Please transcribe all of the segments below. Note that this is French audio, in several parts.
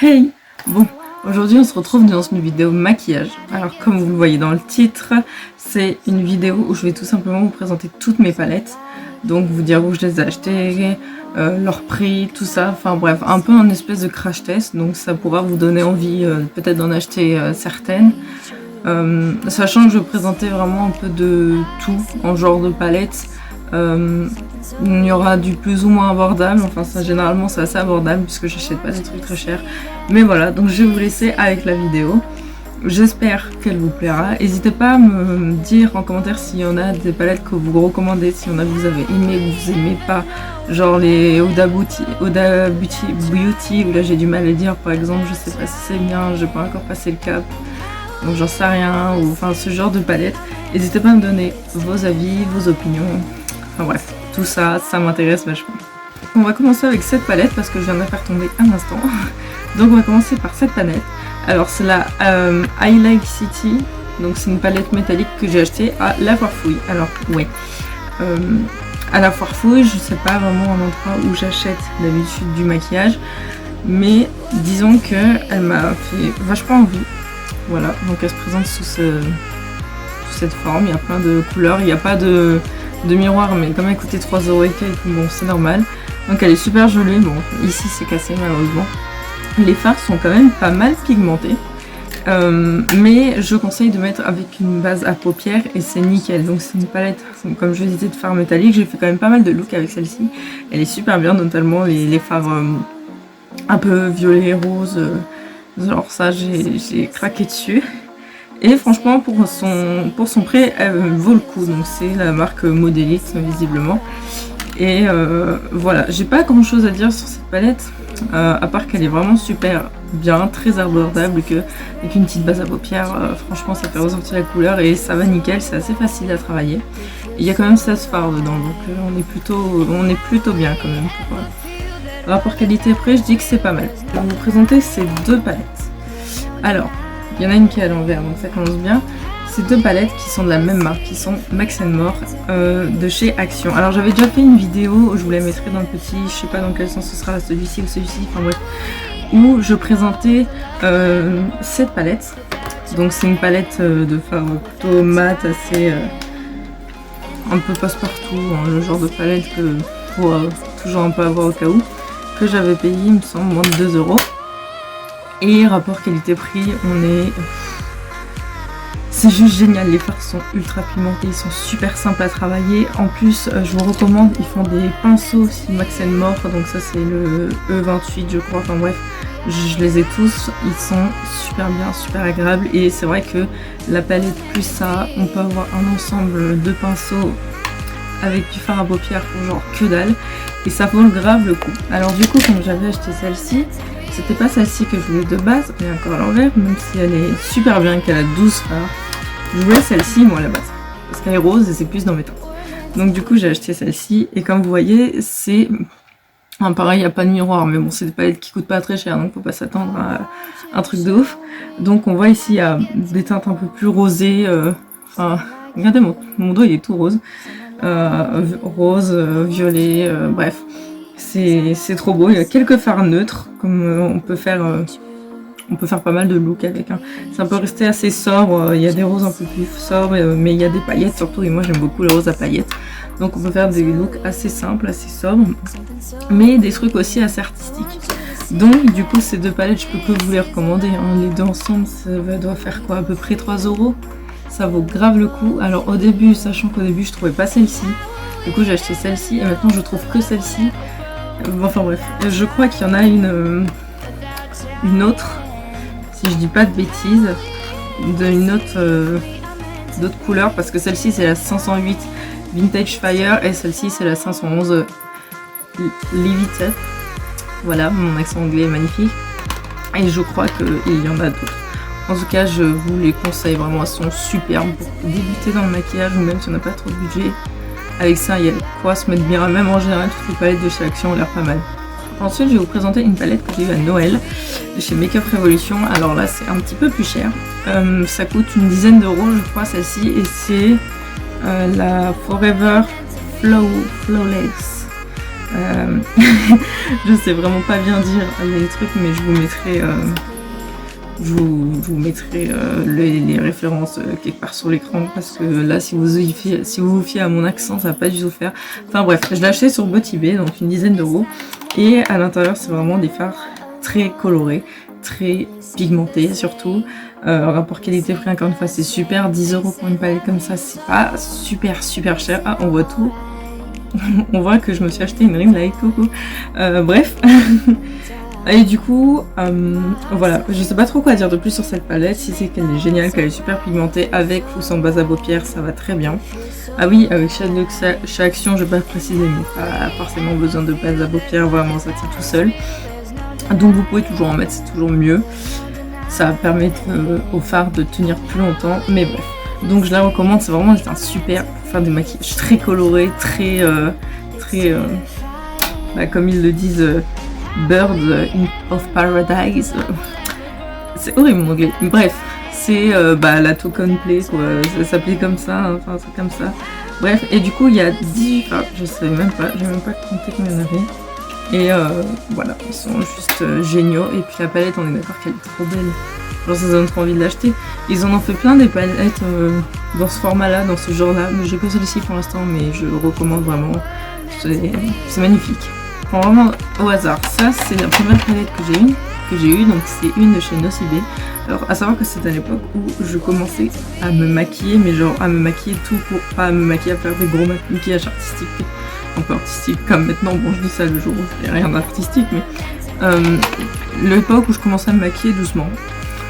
Hey! Bon, aujourd'hui on se retrouve dans une vidéo maquillage. Alors comme vous le voyez dans le titre, c'est une vidéo où je vais tout simplement vous présenter toutes mes palettes. Donc vous dire où je les ai achetées, leur prix, tout ça. Enfin bref, un peu un espèce de crash test. Donc ça pourra vous donner envie peut-être d'en acheter certaines. Sachant que je vais présenter vraiment un peu de tout en genre de palettes. Il y aura du plus ou moins abordable, enfin ça généralement c'est assez abordable puisque j'achète pas des trucs très chers. Mais voilà, donc je vais vous laisser avec la vidéo. J'espère qu'elle vous plaira. N'hésitez pas à me dire en commentaire s'il y en a des palettes que vous recommandez, s'il y en a que vous avez aimé ou que vous aimez pas. Genre les Huda Beauty, où là j'ai du mal à dire par exemple, je sais pas si c'est bien, j'ai pas encore passé le cap. Donc j'en sais rien, ou enfin ce genre de palette. N'hésitez pas à me donner vos avis, vos opinions. Enfin bref, tout ça, ça m'intéresse vachement. On va commencer avec cette palette parce que je viens de la faire tomber un instant. Donc on va commencer par cette palette. Alors c'est la Highlight City. Donc c'est une palette métallique que j'ai achetée à la Foire Fouille. Alors ouais, à la Foire Fouille, je sais pas vraiment un endroit où j'achète d'habitude du maquillage. Mais disons que elle m'a fait vachement envie. Voilà, donc elle se présente sous cette forme. Il y a plein de couleurs, il n'y a pas de miroir, mais comme elle coûtait 3€ et quelques, bon c'est normal. Donc elle est super jolie. Bon ici c'est cassé malheureusement. Les fards sont quand même pas mal pigmentés, mais je conseille de mettre avec une base à paupières et c'est nickel. Donc c'est une palette, comme je disais, de fards métalliques. J'ai fait quand même pas mal de looks avec celle-ci. Elle est super bien, notamment les fards un peu violet rose. Genre ça j'ai craqué dessus. Et franchement pour son prix elle vaut le coup. Donc c'est la marque Modélite visiblement. Et voilà, j'ai pas grand chose à dire sur cette palette. À part qu'elle est vraiment super bien, très abordable, que avec une petite base à paupières, franchement ça fait ressortir la couleur et ça va nickel, c'est assez facile à travailler. Il y a quand même 16 fards dedans, donc on est plutôt bien quand même. Rapport qualité-prix, je dis que c'est pas mal. Je vais vous présenter ces deux palettes. Alors, il y en a une qui est à l'envers, donc ça commence bien. Ces deux palettes qui sont de la même marque, qui sont Max & More de chez Action. Alors j'avais déjà fait une vidéo, je vous la mettrai dans le petit, je sais pas dans quel sens ce sera, celui-ci ou celui-ci, enfin bref, où je présentais cette palette. Donc c'est une palette de fard plutôt mat, assez un peu passe-partout, hein, le genre de palette que faut toujours un peu avoir au cas où, que j'avais payé il me semble moins de 2€. Et rapport qualité-prix, c'est juste génial, les fards sont ultra pigmentés, ils sont super sympas à travailler. En plus, je vous recommande, ils font des pinceaux aussi Max & More, donc ça c'est le E28 je crois, enfin bref, je les ai tous, ils sont super bien, super agréables. Et c'est vrai que la palette plus ça, on peut avoir un ensemble de pinceaux avec du fard à paupières pour genre que dalle. Et ça vaut grave le coup. Alors du coup, comme j'avais acheté celle-ci, c'était pas celle-ci que je voulais de base, elle est encore à l'envers, même si elle est super bien, qu'elle a 12 fards. Je voulais celle-ci moi à la base, parce qu'elle est rose et c'est plus dans mes temps. Donc du coup j'ai acheté celle-ci, et comme vous voyez, c'est... Enfin, pareil, il n'y a pas de miroir, mais bon, c'est des palettes qui coûtent pas très cher, donc faut pas s'attendre à un truc de ouf. Donc on voit ici, il y a des teintes un peu plus rosées, enfin, regardez mon doigt, il est tout rose. Rose, violet, bref. C'est trop beau, il y a quelques fards neutres, comme on peut faire pas mal de looks avec. Hein. Ça peut rester assez sobre, il y a des roses un peu plus sobres, mais il y a des paillettes surtout, et moi j'aime beaucoup les roses à paillettes. Donc on peut faire des looks assez simples, assez sobres, mais des trucs aussi assez artistiques. Donc du coup ces deux palettes, je peux que vous les recommander. Hein. Les deux ensemble, ça doit faire quoi, à peu près 3€. Ça vaut grave le coup. Alors au début, sachant qu'au début je trouvais pas celle-ci, du coup j'ai acheté celle-ci, et maintenant je trouve que celle-ci. Enfin bref, je crois qu'il y en a une autre, si je dis pas de bêtises, d'autres couleurs, parce que celle-ci c'est la 508 Vintage Fire et celle-ci c'est la 511 Live. Voilà, mon accent anglais est magnifique. Et je crois qu'il y en a d'autres. En tout cas, je vous les conseille vraiment, elles sont superbes pour débuter dans le maquillage ou même si on n'a pas trop de budget. Avec ça, il y a quoi se mettre bien, même en général, toutes les palettes de chez Action ont l'air pas mal. Ensuite, je vais vous présenter une palette que j'ai eue à Noël de chez Make Up Revolution. Alors là, c'est un petit peu plus cher. Ça coûte une dizaine d'euros, je crois, celle-ci. Et c'est la Forever Flawless. Je sais vraiment pas bien dire les trucs, mais je vous mettrai, les références quelque part sur l'écran, parce que là, si vous vous fiez à mon accent, ça va pas du tout faire. Enfin bref, je l'ai acheté sur Botibé, donc une dizaine d'euros, et à l'intérieur, c'est vraiment des fards très colorés, très pigmentés surtout. Rapport qualité-prix, encore une fois, c'est super. 10 euros pour une palette comme ça, c'est pas super cher. Ah, on voit tout. On voit que je me suis acheté une ring light, coucou. Bref. Et du coup, voilà, je sais pas trop quoi dire de plus sur cette palette, si c'est qu'elle est géniale, qu'elle est super pigmentée, avec ou sans base à paupières, ça va très bien. Ah oui, avec chez Action, je vais pas préciser, mais pas forcément besoin de base à paupières, vraiment ça tient tout seul. Donc vous pouvez toujours en mettre, c'est toujours mieux. Ça va permettre au fard de tenir plus longtemps, mais bref. Donc je la recommande, c'est vraiment un super pour faire des maquillages très colorés, très comme ils le disent, Bird of Paradise. C'est horrible mon anglais. Bref, c'est la token play quoi, ça s'appelait comme ça, enfin un truc comme ça. Bref, et du coup il y a 10 fards, je sais même pas, j'ai même pas compté combien il y en avait. Et voilà, ils sont juste géniaux. Et puis la palette, on est d'accord qu'elle est trop belle. Genre ça donne trop envie de l'acheter. Ils en ont fait plein des palettes dans ce format-là, dans ce genre-là. J'ai que celle-ci pour l'instant, mais je recommande vraiment. C'est magnifique. Enfin, vraiment au hasard. Ça, c'est la première palette que j'ai eue. Donc c'est une de chez Nocibé. Alors à savoir que c'est à l'époque où je commençais à me maquiller, mais genre à me maquiller tout pour pas à me maquiller, à faire des gros maquillages artistiques. Un peu artistique comme maintenant, bon je dis ça le jour où il n'y a rien d'artistique, mais l'époque où je commençais à me maquiller doucement,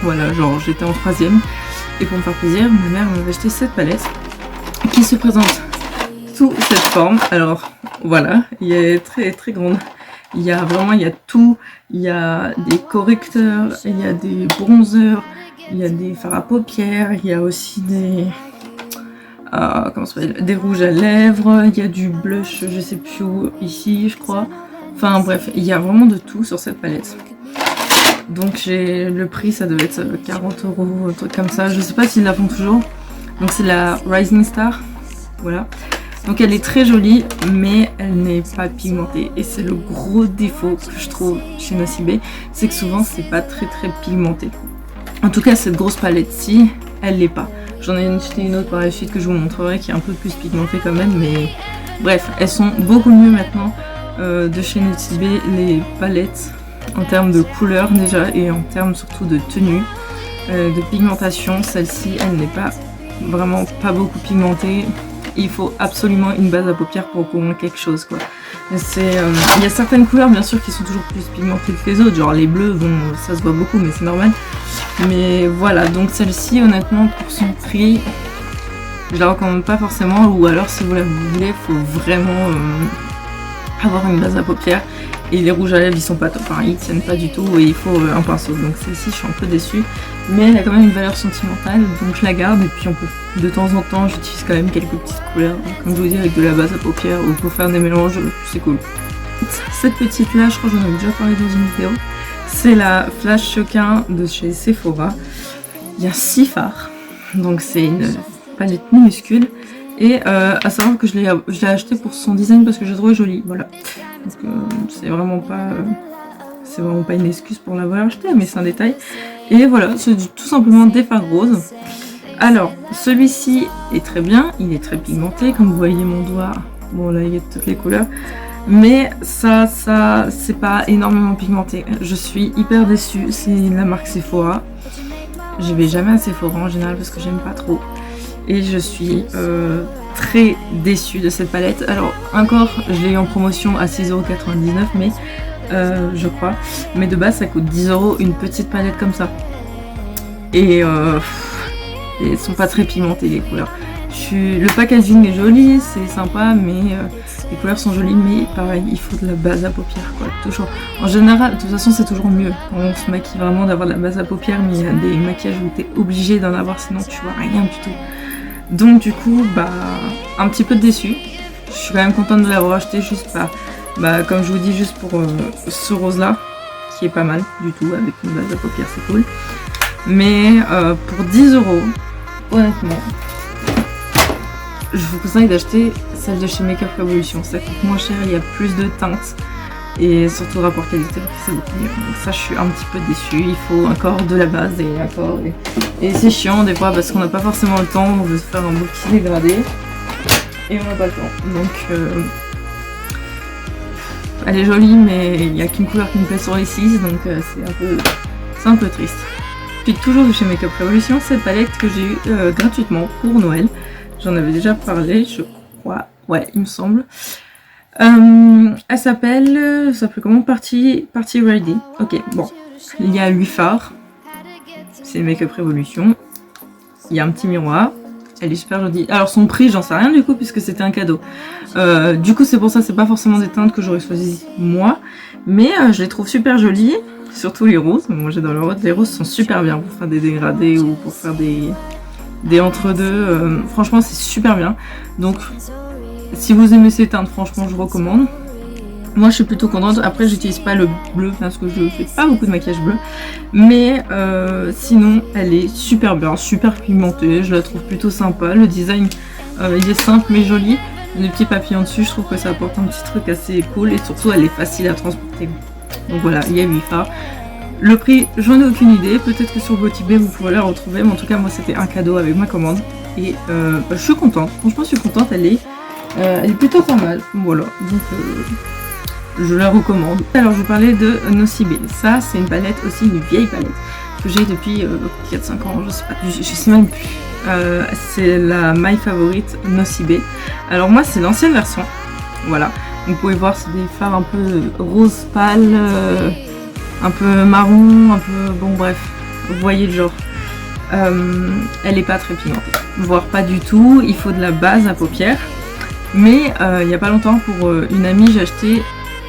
voilà, genre j'étais en 3ème, et pour me faire plaisir, ma mère m'avait acheté cette palette qui se présente sous cette forme. Alors voilà, il est très grande, il y a tout, il y a des correcteurs, il y a des bronzers, il y a des fards à paupières, il y a aussi des... comment ça s'appelle, des rouges à lèvres, il y a du blush, je sais plus où, ici je crois. Enfin bref, il y a vraiment de tout sur cette palette. Donc le prix, ça devait être 40 euros, un truc comme ça. Je sais pas s'ils la font toujours. Donc c'est la Rising Star, voilà. Donc elle est très jolie, mais elle n'est pas pigmentée. Et c'est le gros défaut que je trouve chez Nocibé, c'est que souvent c'est pas très pigmenté. En tout cas cette grosse palette-ci, elle l'est pas. J'en ai acheté une autre par la suite que je vous montrerai qui est un peu plus pigmentée quand même, mais bref, elles sont beaucoup mieux maintenant de chez Nocibé, les palettes, en termes de couleur déjà et en termes surtout de tenue, de pigmentation. Celle-ci, elle n'est pas beaucoup pigmentée. Il faut absolument une base à paupières pour au moins quelque chose quoi. Il y a certaines couleurs bien sûr qui sont toujours plus pigmentées que les autres, genre les bleus, bon ça se voit beaucoup mais c'est normal. Mais voilà, donc celle-ci honnêtement pour son prix, je la recommande pas forcément, ou alors si vous la voulez, faut vraiment avoir une base à paupières. Et les rouges à lèvres ils sont pas top, enfin, ils tiennent pas du tout et il faut un pinceau. Donc celle-ci je suis un peu déçue, mais elle a quand même une valeur sentimentale, donc je la garde. Et puis on peut de temps en temps j'utilise quand même quelques petites couleurs, comme je vous dis, avec de la base à paupières ou pour faire des mélanges, c'est cool. Cette petite là, je crois que j'en avais déjà parlé dans une vidéo, c'est la Flash Choquin de chez Sephora. Il y a 6 fards, donc c'est une palette minuscule. Et à savoir que je l'ai acheté pour son design parce que j'ai trouvé joli, voilà. Donc c'est vraiment pas une excuse pour l'avoir acheté, mais c'est un détail. Et voilà, c'est tout simplement des fards roses. Alors, celui-ci est très bien, il est très pigmenté, comme vous voyez mon doigt. Bon là il y a toutes les couleurs. Mais ça c'est pas énormément pigmenté. Je suis hyper déçue, c'est la marque Sephora. Je vais jamais à Sephora en général parce que j'aime pas trop. Et je suis très déçue de cette palette. Alors encore, je l'ai eu en promotion à 6,99€, mais je crois. Mais de base, ça coûte 10 € une petite palette comme ça. Et elles sont pas très pigmentées les couleurs. Le packaging est joli, c'est sympa, mais les couleurs sont jolies. Mais pareil, il faut de la base à paupières, quoi. Toujours. En général, de toute façon, c'est toujours mieux quand on se maquille vraiment d'avoir de la base à paupières. Mais il y a des maquillages où t'es obligé d'en avoir, sinon tu vois rien du tout. Donc du coup, un petit peu déçue. Je suis quand même contente de l'avoir acheté juste comme je vous dis, juste pour ce rose là, qui est pas mal du tout, avec une base à paupières, c'est cool. Mais pour 10 €, honnêtement, je vous conseille d'acheter celle de chez Makeup Revolution. Ça coûte moins cher, il y a plus de teintes et surtout rapport qualité, c'est beaucoup mieux. Donc ça, je suis un petit peu déçue. Il faut encore de la base et encore. Et c'est chiant des fois parce qu'on n'a pas forcément le temps. On veut se faire un beau petit dégradé et on n'a pas le temps. Donc elle est jolie, mais il n'y a qu'une couleur qui me plaît sur les 6, donc c'est un peu triste. Puis toujours de chez Makeup Revolution, cette palette que j'ai eue gratuitement pour Noël. J'en avais déjà parlé, je crois. Ouais, il me semble. Elle s'appelle comment? Party Ready. Ok, bon. Il y a 8 fards. C'est Makeup Revolution. Il y a un petit miroir. Elle est super jolie. Alors son prix, j'en sais rien du coup, puisque c'était un cadeau. Du coup, c'est pour ça, c'est pas forcément des teintes que j'aurais choisi moi. Mais je les trouve super jolies. Surtout les roses. Moi j'adore les roses. Les roses sont super bien pour faire des dégradés ou pour faire des entre-deux. Franchement, c'est super bien. Donc, si vous aimez ces teintes, franchement, je recommande. Moi, je suis plutôt contente. Après, j'utilise pas le bleu parce que je fais pas beaucoup de maquillage bleu. Mais sinon, elle est super bien, super pigmentée. Je la trouve plutôt sympa. Le design, il est simple mais joli. Les petits papillons dessus, je trouve que ça apporte un petit truc assez cool. Et surtout, elle est facile à transporter. Donc voilà, il y a 8 fards. Le prix, j'en ai aucune idée. Peut-être que sur Beauty-Bay, vous pourrez la retrouver. Mais en tout cas, moi, c'était un cadeau avec ma commande. Et je suis contente. Franchement, je suis contente. Elle est plutôt pas mal. Voilà. Donc, je la recommande. Alors, je parlais de Nocibé. Ça, c'est une palette aussi, une vieille palette que j'ai depuis 4-5 ans. Je sais même plus. C'est la My Favorite Nocibé. Alors, moi, c'est l'ancienne version. Voilà. Vous pouvez voir, c'est des fards un peu rose pâle, un peu marron, un peu... Bon, bref. Vous voyez le genre. Elle est pas très pigmentée. Voire pas du tout. Il faut de la base à paupières. Mais il n'y a pas longtemps, pour une amie, j'ai acheté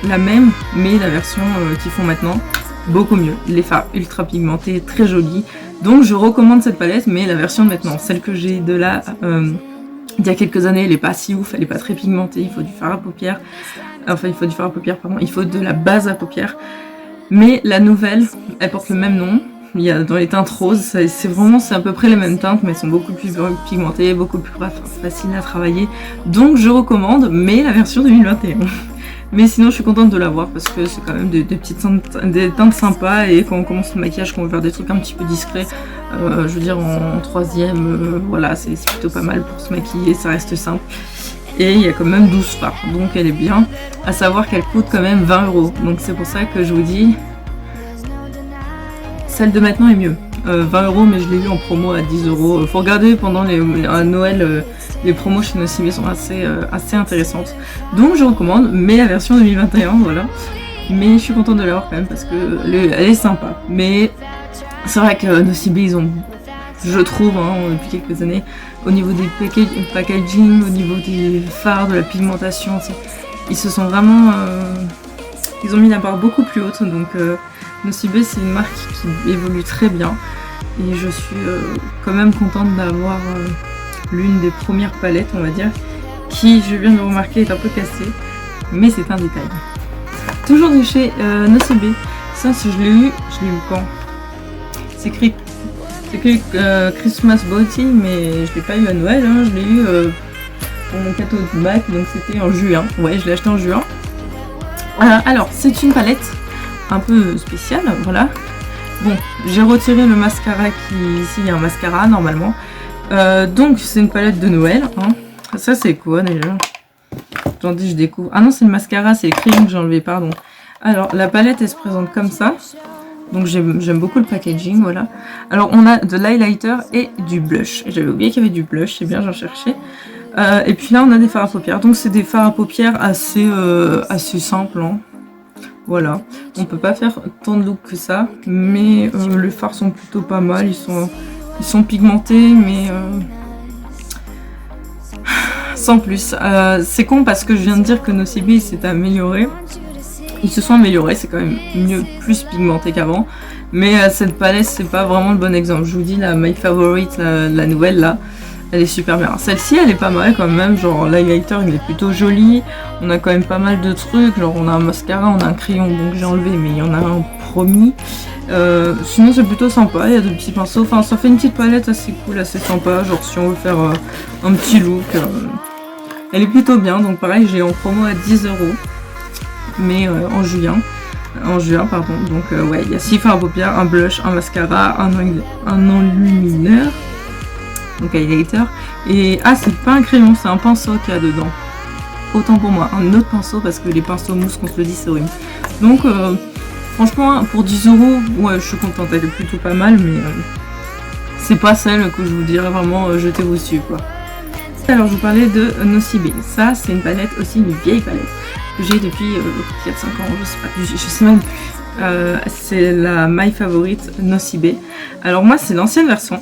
la même, mais la version qu'ils font maintenant, beaucoup mieux. Les fards ultra pigmentés, très jolies. Donc je recommande cette palette, mais la version de maintenant, celle que j'ai de là, il y a quelques années, elle est pas si ouf, elle est pas très pigmentée, il faut du fard à paupières. Enfin, il faut du fard à paupières, pardon, il faut de la base à paupières. Mais la nouvelle, elle porte le même nom. Il y a dans les teintes roses, c'est à peu près les mêmes teintes, mais elles sont beaucoup plus pigmentées, beaucoup plus faciles à travailler. Donc je recommande, mais la version 2021. Mais sinon, je suis contente de l'avoir parce que c'est quand même des teintes sympas, et quand on commence le maquillage, qu'on veut faire des trucs un petit peu discrets, je veux dire en troisième, voilà, c'est plutôt pas mal pour se maquiller, ça reste simple. Et il y a quand même 12 fards, donc elle est bien. À savoir qu'elle coûte quand même 20 €. Donc c'est pour ça que je vous dis, celle de maintenant est mieux. 20 €, mais je l'ai eu en promo à 10 €. Faut regarder pendant à Noël, les promos chez Nocibé sont assez intéressantes. Donc je recommande, mais la version 2021, voilà. Mais je suis contente de l'avoir quand même parce que elle est sympa. Mais c'est vrai que Nocibé, ils ont, je trouve, depuis quelques années, au niveau des packaging, au niveau des fards, de la pigmentation, ils se sont vraiment... ils ont mis la barre beaucoup plus haute. Donc Nocibé, c'est une marque qui évolue très bien. Et je suis quand même contente d'avoir l'une des premières palettes, on va dire, qui, je viens de le remarquer, est un peu cassée. Mais c'est un détail. Toujours de chez Nocibé. Ça, si je l'ai eu quand? C'est écrit Christmas Beauty, mais je l'ai pas eu à Noël, je l'ai eu pour mon cadeau du bac, donc c'était en juin. Ouais, je l'ai acheté en juin. Alors, c'est une palette un peu spéciale, voilà. Bon, j'ai retiré le mascara ici, il y a un mascara normalement. Donc, c'est une palette de Noël. Ça, c'est quoi déjà? J'en dis, je découvre. Ah non, c'est le mascara, c'est les crayons que j'ai enlevé, pardon. Alors, la palette, elle se présente comme ça. Donc j'aime beaucoup le packaging, voilà. Alors on a de l'highlighter et du blush. J'avais oublié qu'il y avait du blush, c'est bien, j'en cherchais. Et puis là on a des fards à paupières. Donc c'est des fards à paupières assez simples. Voilà. On peut pas faire tant de look que ça. Mais les fards sont plutôt pas mal. Ils sont pigmentés, mais sans plus. C'est con parce que je viens de dire que Nocibé s'est amélioré. Ils se sont améliorés, c'est quand même mieux, plus pigmenté qu'avant. Mais cette palette, c'est pas vraiment le bon exemple. Je vous dis, la My Favorite, la nouvelle là, elle est super bien. Celle-ci elle est pas mal quand même, genre l'highlighter il est plutôt joli, on a quand même pas mal de trucs, genre on a un mascara, on a un crayon, donc j'ai enlevé mais il y en a un promis. Sinon c'est plutôt sympa, il y a de petits pinceaux, enfin ça fait une petite palette assez cool, assez sympa, genre si on veut faire un petit look, elle est plutôt bien. Donc pareil j'ai en promo à 10 €, mais en juin pardon. Donc ouais, il y a 6 fards à paupières, un blush, un mascara, un enlumineur, donc highlighter, et ah c'est pas un crayon, c'est un pinceau qu'il y a dedans, autant pour moi, un autre pinceau parce que les pinceaux mousse qu'on se le dit c'est horrible. Donc franchement pour 10 €, ouais je suis contente, elle est plutôt pas mal, mais c'est pas celle que je vous dirais vraiment jetez-vous dessus quoi. Alors je vous parlais de Nocibé, ça c'est une palette, aussi une vieille palette que j'ai depuis 4-5 ans, je sais même plus. C'est la My Favorite Nocibé. Alors moi c'est l'ancienne version,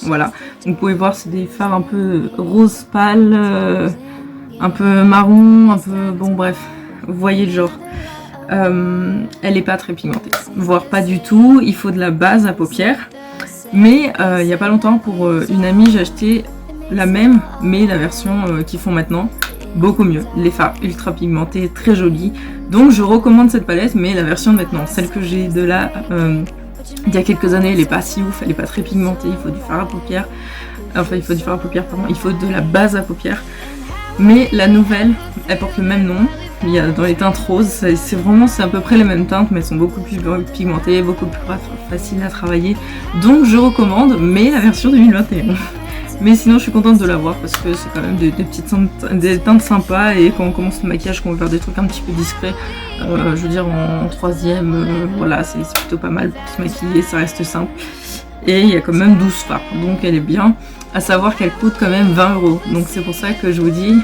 voilà. Vous pouvez voir c'est des fards un peu rose pâle, un peu marron, un peu bon bref, vous voyez le genre. Elle est pas très pigmentée, voire pas du tout, il faut de la base à paupières. Mais il y a pas longtemps pour une amie j'ai acheté la même mais la version qu'ils font maintenant, beaucoup mieux, les fards ultra pigmentés, très jolis. Donc je recommande cette palette, mais la version de maintenant, celle que j'ai de là il y a quelques années, elle est pas si ouf, elle est pas très pigmentée, il faut du fard à paupières, enfin il faut du fard à paupières pardon, il faut de la base à paupières. Mais la nouvelle, elle porte le même nom, il y a dans les teintes roses, c'est vraiment à peu près les mêmes teintes, mais elles sont beaucoup plus pigmentées, beaucoup plus faciles à travailler. Donc je recommande, mais la version 2021. Mais sinon je suis contente de l'avoir parce que c'est quand même des teintes sympas, et quand on commence le maquillage, qu'on veut faire des trucs un petit peu discrets, je veux dire en troisième, voilà c'est plutôt pas mal pour se maquiller, ça reste simple. Et il y a quand même 12 fards, donc elle est bien, à savoir qu'elle coûte quand même 20 €. Donc c'est pour ça que je vous dis,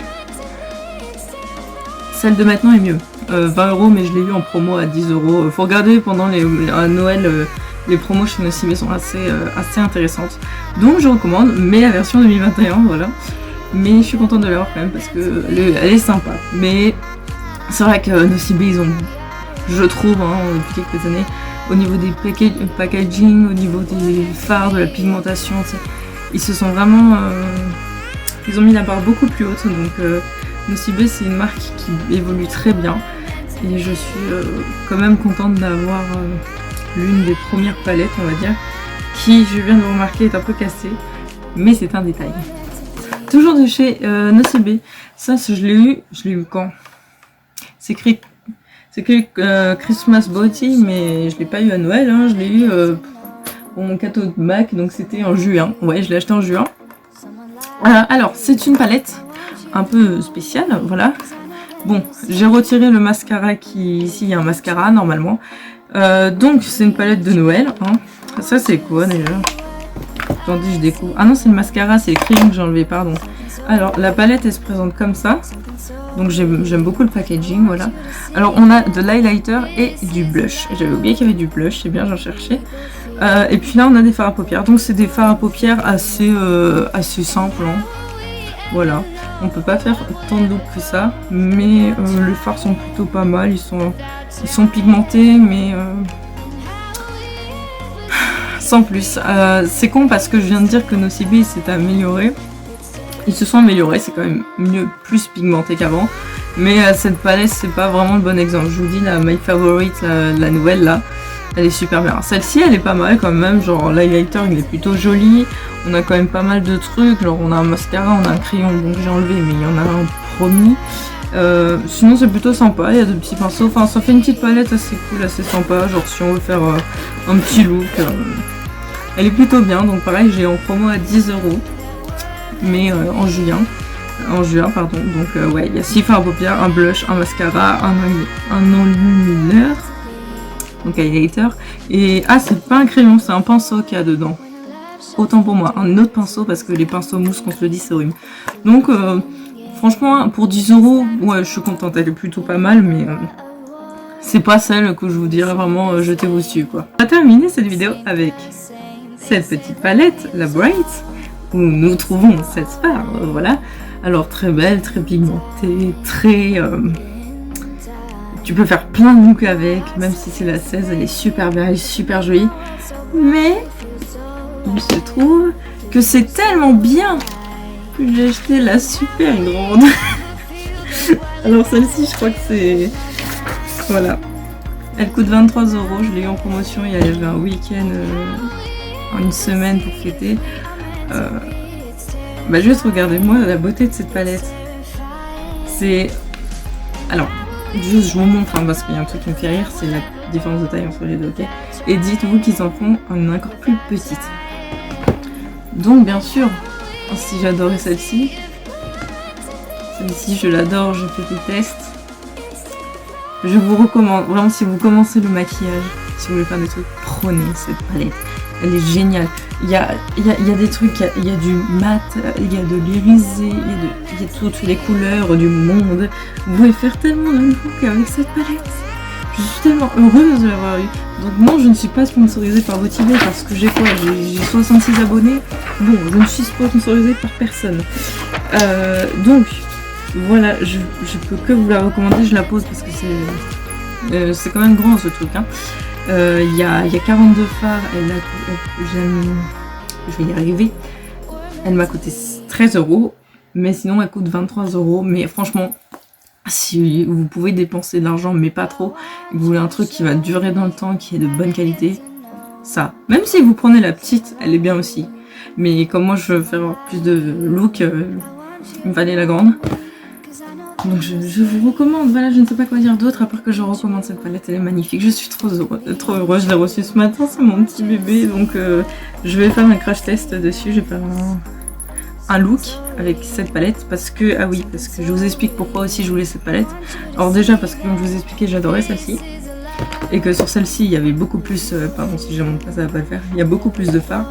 celle de maintenant est mieux. 20 €, mais je l'ai eu en promo à 10 €. Faut regarder pendant à Noël, les promos chez Nocibé sont assez intéressantes. Donc je recommande, mais la version 2021, voilà. Mais je suis contente de l'avoir quand même parce que elle est sympa. Mais c'est vrai que Nocibé, ils ont, je trouve, depuis quelques années, au niveau des packaging, au niveau des fards, de la pigmentation, ils se sont vraiment... ils ont mis la barre beaucoup plus haute. Donc Nocibé, c'est une marque qui évolue très bien. Et je suis quand même contente d'avoir l'une des premières palettes, on va dire, qui, je viens de le remarquer, est un peu cassée. Mais c'est un détail. Toujours de chez Nocibé. Ça, je l'ai eu quand? C'est écrit Christmas Beauty, mais je l'ai pas eu à Noël, je l'ai eu pour mon cadeau de Mac, donc c'était en juin. Ouais, je l'ai acheté en juin. Alors, c'est une palette un peu spéciale, voilà. Bon, j'ai retiré le mascara qui... Ici, il y a un mascara, normalement. Donc, c'est une palette de Noël. Ça, c'est quoi, déjà? Attendez, je découvre. Ah non, c'est le mascara, c'est les crayons que j'ai enlevé, pardon. Alors, la palette, elle se présente comme ça. Donc, j'aime beaucoup le packaging, voilà. Alors, on a de l'highlighter et du blush. J'avais oublié qu'il y avait du blush, c'est bien, j'en cherchais. Et puis là, on a des fards à paupières. Donc, c'est des fards à paupières assez simples, Voilà. On peut pas faire tant de look que ça, mais les fards sont plutôt pas mal. Ils sont pigmentés, mais sans plus. C'est con parce que je viens de dire que Nocibé s'est amélioré. Ils se sont améliorés, c'est quand même mieux, plus pigmenté qu'avant. Mais cette palette, c'est pas vraiment le bon exemple. Je vous dis, la My Favorite, la nouvelle là, elle est super bien. Celle-ci, elle est pas mal quand même. Genre, l'highlighter, il est plutôt joli. On a quand même pas mal de trucs. Genre, on a un mascara, on a un crayon, donc j'ai enlevé, mais il y en a un promis. Sinon, c'est plutôt sympa. Il y a de petits pinceaux. Enfin, ça fait une petite palette assez cool, assez sympa. Genre, si on veut faire un petit look, elle est plutôt bien. Donc, pareil, j'ai en promo à 10 €. Mais en juin pardon. Donc ouais, il y a 6 fards à paupières, un blush, un mascara, un enlumineur, donc highlighter, et ah c'est pas un crayon, c'est un pinceau qu'il y a dedans, autant pour moi, un autre pinceau parce que les pinceaux mousse qu'on se le dit c'est horrible. Donc franchement pour 10 €, ouais je suis contente, elle est plutôt pas mal, mais c'est pas celle que je vous dirais vraiment jetez-vous dessus quoi. On va terminer cette vidéo avec cette petite palette, la Bright, où nous trouvons 16 fards, voilà. Alors très belle, très pigmentée, très... tu peux faire plein de looks avec, même si c'est la 16, elle est super belle, elle est super jolie. Mais il se trouve que c'est tellement bien Puis j'ai acheté la super grande. Alors celle-ci, je crois que c'est... Voilà. Elle coûte 23 €. Je l'ai eu en promotion. Il y avait un week-end, en une semaine pour fêter. Bah juste regardez-moi la beauté de cette palette. C'est... Alors, juste je vous montre, hein, parce qu'il y a un truc qui me fait rire, c'est la différence de taille entre les deux, ok. Et dites-vous qu'ils en font une encore plus petite. Donc bien sûr, si j'adorais celle-ci, je l'adore, je fais des tests. Je vous recommande, vraiment si vous commencez le maquillage, si vous voulez faire des trucs, prenez cette palette. Elle est géniale. Il y a des trucs, il y a du mat, il y a de l'irisé, il y a toutes les couleurs du monde. Vous pouvez faire tellement de look avec cette palette. Je suis tellement heureuse de l'avoir eu. Donc non, je ne suis pas sponsorisée par Beauty-Bay parce que j'ai quoi? J'ai 66 abonnés. Bon, je ne suis sponsorisée par personne. Donc, voilà, je peux que vous la recommander. Je la pose parce que c'est quand même grand ce truc, hein. Il y a 42 fards, je vais y arriver. Elle m'a coûté 13 €, mais sinon elle coûte 23 €. Mais franchement, si vous pouvez dépenser de l'argent, mais pas trop, et que vous voulez un truc qui va durer dans le temps, qui est de bonne qualité, ça. Même si vous prenez la petite, elle est bien aussi. Mais comme moi je veux faire plus de look, il me fallait la grande. Donc je vous recommande, voilà, je ne sais pas quoi dire d'autre à part que je recommande cette palette, elle est magnifique, je suis trop heureuse, je l'ai reçue ce matin, c'est mon petit bébé, donc je vais faire un crash test dessus, je vais faire un look avec cette palette, parce que, ah oui, parce que je vous explique pourquoi aussi je voulais cette palette. Alors déjà parce que comme je vous ai expliqué, j'adorais celle-ci, et que sur celle-ci il y avait beaucoup plus, pardon si je montre pas ça va pas le faire, il y a beaucoup plus de fards.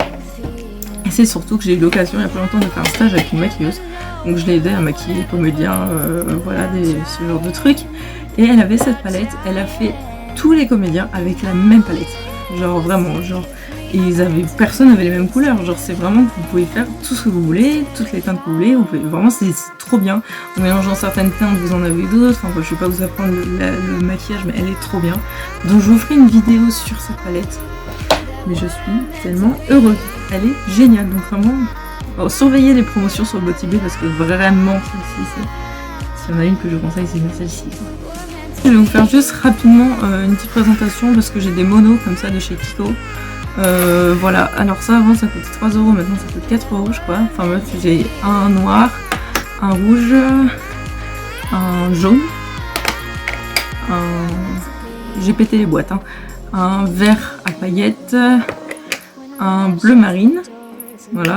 Et c'est surtout que j'ai eu l'occasion il y a pas longtemps de faire un stage avec une maquilleuse. Donc je l'ai aidé à maquiller, comédiens, voilà, ce genre de trucs. Et elle avait cette palette, elle a fait tous les comédiens avec la même palette. Genre vraiment, genre... Et personne n'avait les mêmes couleurs. Genre c'est vraiment que vous pouvez faire tout ce que vous voulez, toutes les teintes que vous voulez. Vraiment c'est trop bien. En mélangeant certaines teintes, vous en avez d'autres. Enfin je vais pas vous apprendre le maquillage, mais elle est trop bien. Donc je vous ferai une vidéo sur cette palette. Mais je suis tellement heureuse. Elle est géniale, donc vraiment... Alors, surveillez les promotions sur Beauty-Bay parce que vraiment celle-ci, s'il y en a une que je conseille, c'est celle-ci. Je vais vous faire juste rapidement une petite présentation parce que j'ai des monos comme ça de chez Kiko. Voilà, alors ça avant ça coûtait 3 €, maintenant ça coûte 4 € je crois. Enfin bref, j'ai un noir, un rouge, un jaune, j'ai pété les boîtes, hein. Un vert à paillettes, un bleu marine, voilà,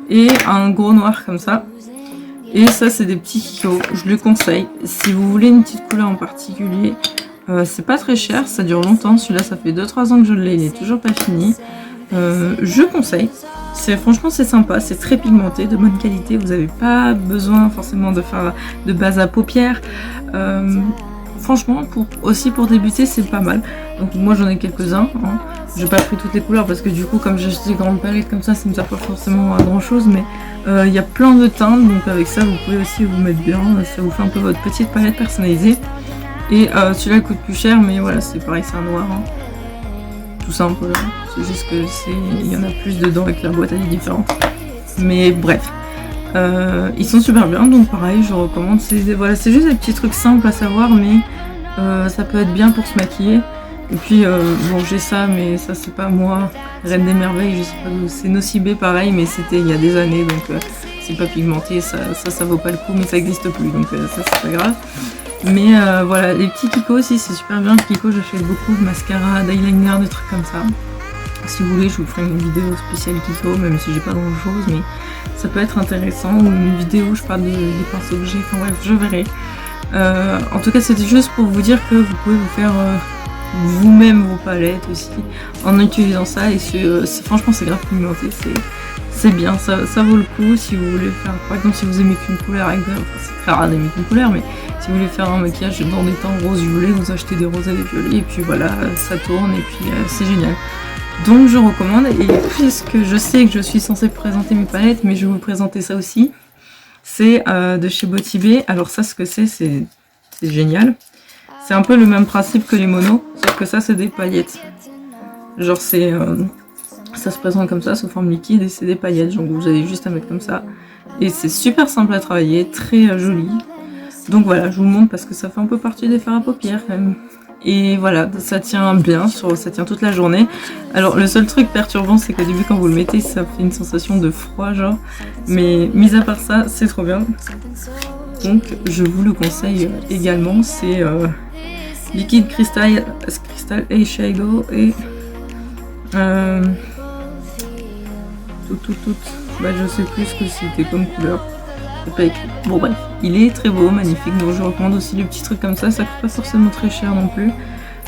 et un gros noir comme ça. Et ça c'est des petits Kiko, je le conseille. Si vous voulez une petite couleur en particulier, c'est pas très cher, ça dure longtemps. Celui-là ça fait 2-3 ans que je l'ai, il est toujours pas fini. Je conseille, franchement c'est sympa, c'est très pigmenté, de bonne qualité. Vous n'avez pas besoin forcément de faire de base à paupières. Franchement, aussi pour débuter, c'est pas mal. Donc moi j'en ai quelques-uns, hein. J'ai pas pris toutes les couleurs parce que du coup comme j'ai acheté des grandes palettes comme ça ne me sert pas forcément à grand chose, mais il y a plein de teintes, donc avec ça vous pouvez aussi vous mettre bien, ça vous fait un peu votre petite palette personnalisée. Et celui-là coûte plus cher, mais voilà, c'est pareil, c'est un noir, hein. Tout simple, c'est juste que il y en a plus dedans avec la boîte, elle est différente. Mais bref. Ils sont super bien, donc pareil, je recommande. Voilà, c'est juste des petits trucs simples à savoir, mais ça peut être bien pour se maquiller. Et puis, bon, j'ai ça, mais ça, c'est pas moi. Reine des merveilles, je sais pas d'où. C'est Nocibé, pareil, mais c'était il y a des années, donc c'est pas pigmenté, ça vaut pas le coup, mais ça existe plus, donc ça, c'est pas grave. Mais voilà, les petits Kiko aussi, c'est super bien. Kiko, j'achète beaucoup de mascara, d'eyeliner, de trucs comme ça. Si vous voulez, je vous ferai une vidéo spéciale Kiko, même si j'ai pas grand chose, mais ça peut être intéressant. Ou une vidéo, je parle des pinceaux que j'ai, enfin bref, je verrai. En tout cas, c'était juste pour vous dire que vous pouvez vous faire vous-même vos palettes aussi en utilisant ça. Et franchement, c'est grave pigmenté, c'est bien, ça vaut le coup. Si vous voulez faire, par exemple, si vous aimez qu'une couleur, enfin, c'est très rare d'aimer qu'une couleur, mais si vous voulez faire un maquillage dans des tons rose-violet, vous achetez des roses et des violets, et puis voilà, ça tourne, et puis c'est génial. Donc je recommande, et puisque je sais que je suis censée présenter mes palettes, mais je vais vous présenter ça aussi. C'est de chez Beauty-Bay. Alors ça, ce que c'est génial. C'est un peu le même principe que les monos, sauf que ça c'est des paillettes. Genre ça se présente comme ça, sous forme liquide, et c'est des paillettes. Donc vous avez juste à mettre comme ça, Et c'est super simple à travailler, très joli. Donc voilà, je vous montre parce que ça fait un peu partie des fards à paupières quand même. Et voilà, ça tient bien, ça tient toute la journée. Alors le seul truc perturbant, c'est qu'au début quand vous le mettez, ça fait une sensation de froid genre. Mais mis à part ça, c'est trop bien. Donc je vous le conseille également, c'est Liquid Crystal Eyeshadow et bah je sais plus ce que c'était comme couleur. C'est pas écrit. Bon bref, il est très beau, magnifique, donc je recommande aussi les petits trucs comme ça coûte pas forcément très cher non plus.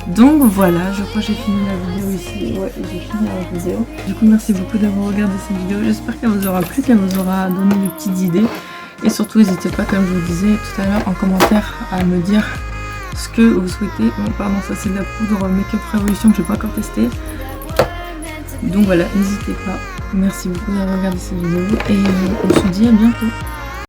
Donc voilà, je crois que j'ai fini la vidéo ici. Ouais, j'ai fini la vidéo. Du coup, merci beaucoup d'avoir regardé cette vidéo. J'espère qu'elle vous aura plu, qu'elle vous aura donné des petites idées. Et surtout, n'hésitez pas, comme je vous disais tout à l'heure, en commentaire à me dire ce que vous souhaitez. Bon, pardon, ça c'est de la poudre Make-up Revolution que je n'ai pas encore testé. Donc voilà, n'hésitez pas. Merci beaucoup d'avoir regardé cette vidéo et on se dit à bientôt.